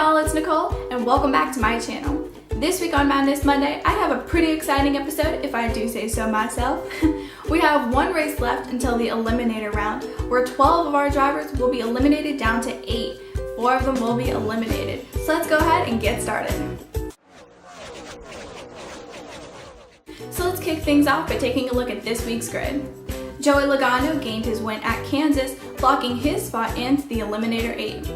y'all, it's Nicole, and welcome back to my channel. This week on Madness Monday, I have a pretty exciting episode, if I do say so myself. We have one race left until the eliminator round, where 12 of our drivers will be eliminated down to 8. 4 of them will be eliminated. So let's go ahead and get started. So let's kick things off by taking a look at this week's grid. Joey Logano gained his win at Kansas, locking his spot into the eliminator 8.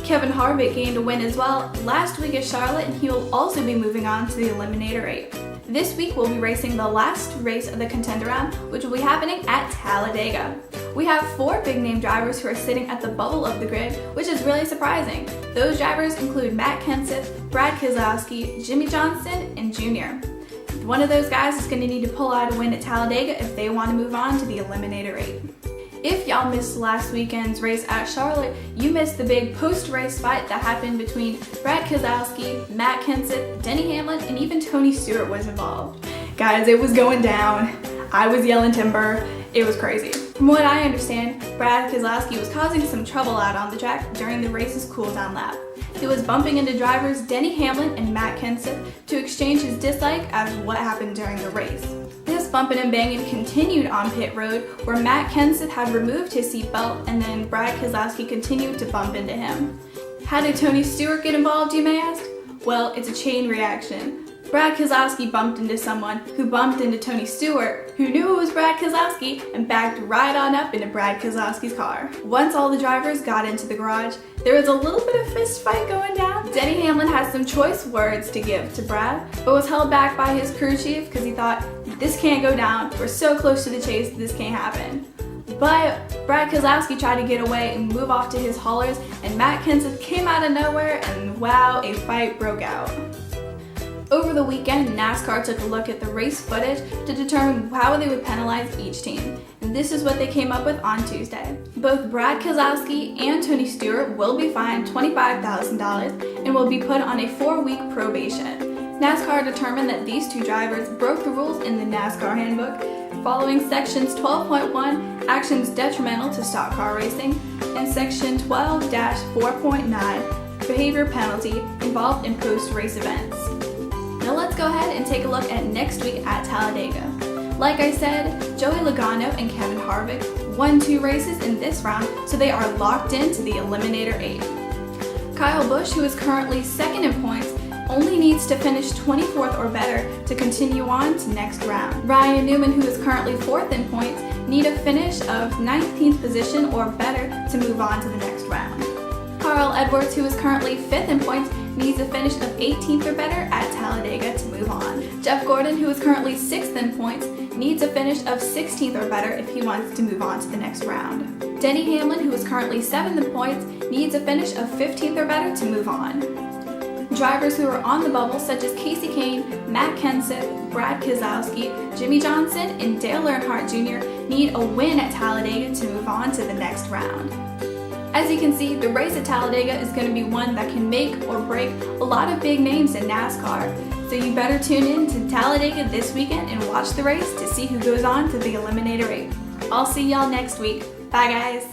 Kevin Harvick gained a win as well last week at Charlotte, and he will also be moving on to the eliminator 8. This week we'll be racing the last race of the contender round, which will be happening at Talladega. We have 4 big name drivers who are sitting at the bubble of the grid, which is really surprising. Those drivers include Matt Kenseth, Brad Keselowski, Jimmie Johnson, and Junior. One of those guys is going to need to pull out a win at Talladega if they want to move on to the eliminator 8. If y'all missed last weekend's race at Charlotte, you missed the big post-race fight that happened between Brad Keselowski, Matt Kenseth, Denny Hamlin, and even Tony Stewart was involved. Guys, it was going down. I was yelling timber. It was crazy. From what I understand, Brad Keselowski was causing some trouble out on the track during the race's cool-down lap. He was bumping into drivers Denny Hamlin and Matt Kenseth to exchange his dislike of what happened during the race. This bumping and banging continued on pit road, where Matt Kenseth had removed his seatbelt and then Brad Keselowski continued to bump into him. How did Tony Stewart get involved, you may ask? Well, it's a chain reaction. Brad Keselowski bumped into someone who bumped into Tony Stewart, who knew it was Brad Keselowski, and backed right on up into Brad Keselowski's car. Once all the drivers got into the garage, there was a little bit of fist fight going down. Denny Hamlin had some choice words to give to Brad, but was held back by his crew chief because he thought, this can't go down, we're so close to the chase, this can't happen. But Brad Keselowski tried to get away and move off to his haulers, and Matt Kenseth came out of nowhere, and wow, a fight broke out. Over the weekend, NASCAR took a look at the race footage to determine how they would penalize each team, and this is what they came up with on Tuesday. Both Brad Keselowski and Tony Stewart will be fined $25,000 and will be put on a 4-week probation. NASCAR determined that these 2 drivers broke the rules in the NASCAR handbook, following sections 12.1, actions detrimental to stock car racing, and section 12-4.9, behavior penalty involved in post-race events. Now let's go ahead and take a look at next week at Talladega. Like I said, Joey Logano and Kevin Harvick won 2 races in this round, so they are locked into the eliminator 8. Kyle Busch, who is currently 2nd in points, only needs to finish 24th or better to continue on to next round. Ryan Newman, who is currently 4th in points, need a finish of 19th position or better to move on to the next round. Carl Edwards, who is currently 5th in points, needs a finish of 18th or better at Talladega to move on. Jeff Gordon, who is currently 6th in points, needs a finish of 16th or better if he wants to move on to the next round. Denny Hamlin, who is currently 7th in points, needs a finish of 15th or better to move on. Drivers who are on the bubble, such as Kasey Kahne, Matt Kenseth, Brad Keselowski, Jimmie Johnson, and Dale Earnhardt Jr. need a win at Talladega to move on to the next round. As you can see, the race at Talladega is going to be one that can make or break a lot of big names in NASCAR. So you better tune in to Talladega this weekend and watch the race to see who goes on to the eliminator 8. I'll see y'all next week. Bye guys.